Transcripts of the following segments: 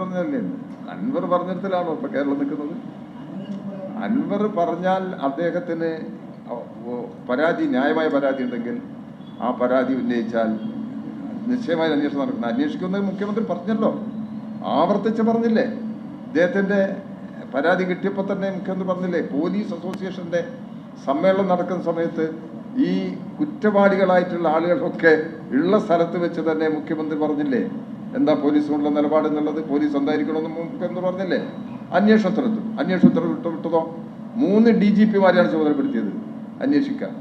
പറഞ്ഞല്ലേ അൻവർ പറഞ്ഞിടത്തിലാണോ ഇപ്പൊ കേരളം നിൽക്കുന്നത്? അൻവർ പറഞ്ഞാൽ അദ്ദേഹത്തിന് പരാതി, ന്യായമായ പരാതി ഉണ്ടെങ്കിൽ ആ പരാതി ഉന്നയിച്ചാൽ നിശ്ചയമായ അന്വേഷണം നടക്കണം. അന്വേഷിക്കുന്നത് മുഖ്യമന്ത്രി പറഞ്ഞല്ലോ, ആവർത്തിച്ച് പറഞ്ഞില്ലേ. അദ്ദേഹത്തിന്റെ പരാതി കിട്ടിയപ്പോൾ തന്നെ മുഖ്യമന്ത്രി പറഞ്ഞില്ലേ, പോലീസ് അസോസിയേഷന്റെ സമ്മേളനം നടക്കുന്ന സമയത്ത് ഈ കുറ്റവാളികളായിട്ടുള്ള ആളുകളൊക്കെ ഉള്ള സ്ഥലത്ത് വെച്ച് തന്നെ മുഖ്യമന്ത്രി പറഞ്ഞില്ലേ എന്താ പോലീസിനുള്ള നിലപാട് എന്നുള്ളത്, പോലീസ് എന്തായിരിക്കണമെന്ന് മുഖ്യമന്ത്രി പറഞ്ഞില്ലേ. അന്വേഷണത്തിനെടുത്തു വിട്ടതോ 3 DGPമാരെയാണ് ചുമതലപ്പെടുത്തിയത് അന്വേഷിക്കാൻ.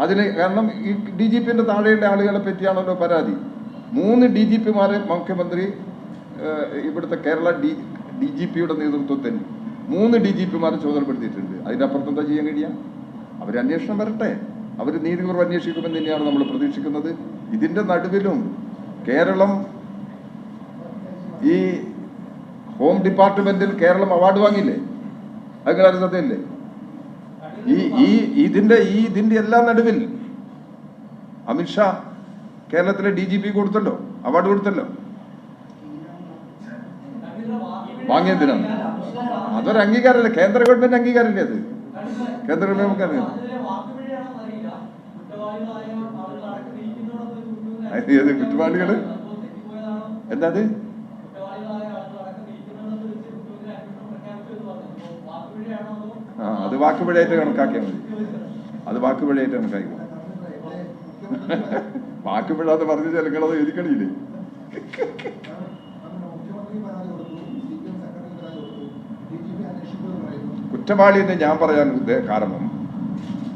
അതിന് കാരണം ഈ DGPന്റെ താഴെയുള്ള ആളുകളെ പറ്റിയാണല്ലോ പരാതി. 3 DGPമാരെ മുഖ്യമന്ത്രി ഇവിടുത്തെ കേരള DGPയുടെ നേതൃത്വത്തിൽ 3 DGPമാരെ ചുമതലപ്പെടുത്തിയിട്ടുണ്ട്. അതിനപ്പുറത്ത് എന്താ ചെയ്യാൻ കഴിയുക? അവരന്വേഷണം വരട്ടെ, അവർ നീതിപൂർവ്വം അന്വേഷിക്കുമെന്ന് തന്നെയാണ് നമ്മൾ പ്രതീക്ഷിക്കുന്നത്. ഇതിന്റെ നടുവിലും കേരളം ഈ ഹോം ഡിപ്പാർട്ട്മെന്റിൽ കേരളം അവാർഡ് വാങ്ങിയില്ലേ? അത് കാര്യം ശ്രദ്ധയില്ലേ? ഇതിന്റെ എല്ലാ നടുവിൽ അമിത്ഷാ കേരളത്തിലെ DGP കൊടുത്തല്ലോ, അവാർഡ് കൊടുത്തല്ലോ. വാങ്ങിയതിനാണ് അതൊരു അംഗീകാരമല്ലേ? കേന്ദ്ര ഗവൺമെന്റ് അംഗീകാരമില്ലേ? അത് കേന്ദ്ര ഗവൺമെന്റ് നമുക്ക് അറിയാം. ഏത് കുറ്റവാളികള്? എന്താ അത്? അത് വാക്കുപിഴയായിട്ട് കണക്കാക്കിയാൽ മതി. അത് വാക്കുപിഴയായിട്ട് കണക്കാക്കി. വാക്കുപിഴ എന്ന് പറഞ്ഞ് നിങ്ങളത് എഴുതിക്കണില്ലേ? കുറ്റവാളി എന്ന് ഞാൻ പറയാൻ കാരണം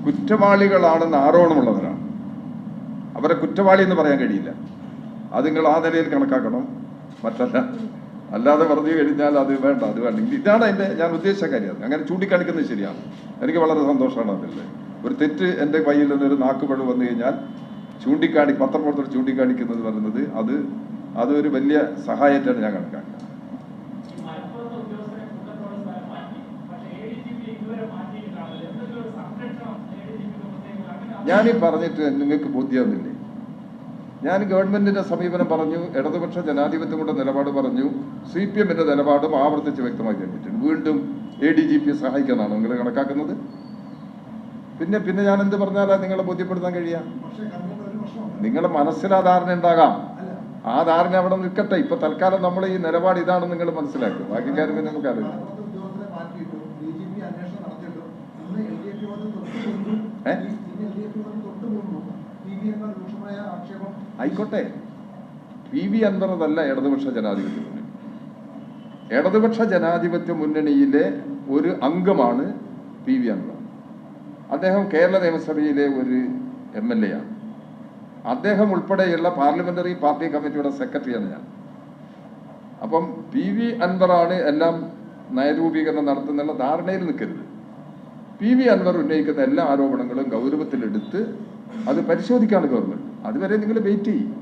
കുറ്റവാളികളാണെന്ന് ആരോപണമുള്ളവരാണ്. അവരെ കുറ്റവാളി എന്ന് പറയാൻ കഴിയില്ല. അത് നിങ്ങൾ ആ നിലയിൽ കണക്കാക്കണം, മറ്റല്ല. അല്ലാതെ പറഞ്ഞു കഴിഞ്ഞാൽ അത് വേണ്ട, അത് വേണ്ട. ഇതാണ് അതിൻ്റെ ഞാൻ ഉദ്ദേശിച്ച കാര്യം. അങ്ങനെ ചൂണ്ടിക്കാണിക്കുന്നത് ശരിയാണ്. എനിക്ക് വളരെ സന്തോഷമാണ് അതിൽ. ഒരു തെറ്റ് എൻ്റെ കയ്യിൽ നിന്നൊരു നാക്കുപഴ വന്നു കഴിഞ്ഞാൽ പത്രപ്രവർത്തകർ ചൂണ്ടിക്കാണിക്കുന്നത് പറയുന്നത് അതൊരു വലിയ സഹായമായിട്ടാണ് ഞാൻ കണക്കാക്കുക. ഞാനീ പറഞ്ഞിട്ട് നിങ്ങൾക്ക് ബോധ്യമാവുന്നില്ലേ? ഞാൻ ഗവൺമെന്റിന്റെ സമീപനം പറഞ്ഞു, ഇടതുപക്ഷ ജനാധിപത്യങ്ങളുടെ നിലപാട് പറഞ്ഞു, CPMന്റെ നിലപാടും ആവർത്തിച്ച് വ്യക്തമാക്കി കഴിഞ്ഞിട്ടുണ്ട്. വീണ്ടും ADGP സഹായിക്കാനാണ് നിങ്ങൾ കണക്കാക്കുന്നത്? പിന്നെ ഞാൻ എന്ത് പറഞ്ഞാലാ നിങ്ങളെ ബോധ്യപ്പെടുത്താൻ കഴിയാ? നിങ്ങളുടെ മനസ്സിൽ ആ ധാരണ ഉണ്ടാകാം, ആ ധാരണ അവിടെ നിൽക്കട്ടെ. ഇപ്പൊ തൽക്കാലം നമ്മൾ ഈ നിലപാട് ഇതാണെന്ന് നിങ്ങൾ മനസ്സിലാക്കും. ബാക്കി കാര്യം പിന്നെ നമുക്ക് അറിയാം. ആയിക്കോട്ടെ, PV അൻവർ അതല്ല ഇടതുപക്ഷ ജനാധിപത്യ മുന്നണി. ഇടതുപക്ഷ ജനാധിപത്യ മുന്നണിയിലെ ഒരു അംഗമാണ് PV അൻവർ. അദ്ദേഹം കേരള നിയമസഭയിലെ ഒരു MLA ആണ്. അദ്ദേഹം ഉൾപ്പെടെയുള്ള പാർലമെന്ററി പാർട്ടി കമ്മിറ്റിയുടെ സെക്രട്ടറിയാണ് ഞാൻ. അപ്പം PV അൻവറാണ് എല്ലാം നയരൂപീകരണം നടത്തുന്നുള്ള ധാരണയിൽ നിൽക്കരുത്. PV അൻവർ ഉന്നയിക്കുന്ന എല്ലാ ആരോപണങ്ങളും ഗൗരവത്തിലെടുത്ത് അത് പരിശോധിക്കാണ് ഗവൺമെന്റ്. അതുവരെ നിങ്ങൾ വെയിറ്റ് ചെയ്യും,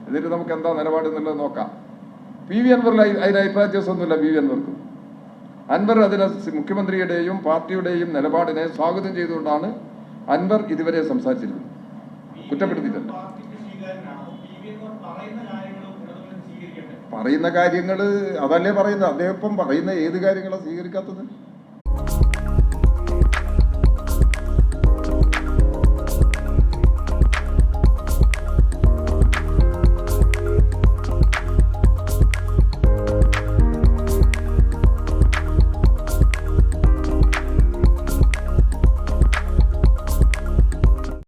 എന്നിട്ട് നമുക്ക് എന്താ നിലപാട് എന്നുള്ളത് നോക്കാം. PV അൻവറിൽ അതിന് അഭിപ്രായ വ്യത്യാസമൊന്നുമില്ല. PV അൻവർക്കും അൻവർ അതിനെ മുഖ്യമന്ത്രിയുടെയും പാർട്ടിയുടെയും നിലപാടിനെ സ്വാഗതം ചെയ്തുകൊണ്ടാണ് അൻവർ ഇതുവരെ സംസാരിച്ചിരുന്നത്. കുറ്റപ്പെടുത്തിയിട്ടല്ല. പറയുന്ന കാര്യങ്ങൾ അതല്ലേ പറയുന്നത്. അദ്ദേഹം പറയുന്ന ഏത് കാര്യങ്ങളാണ് സ്വീകരിക്കാത്തത്?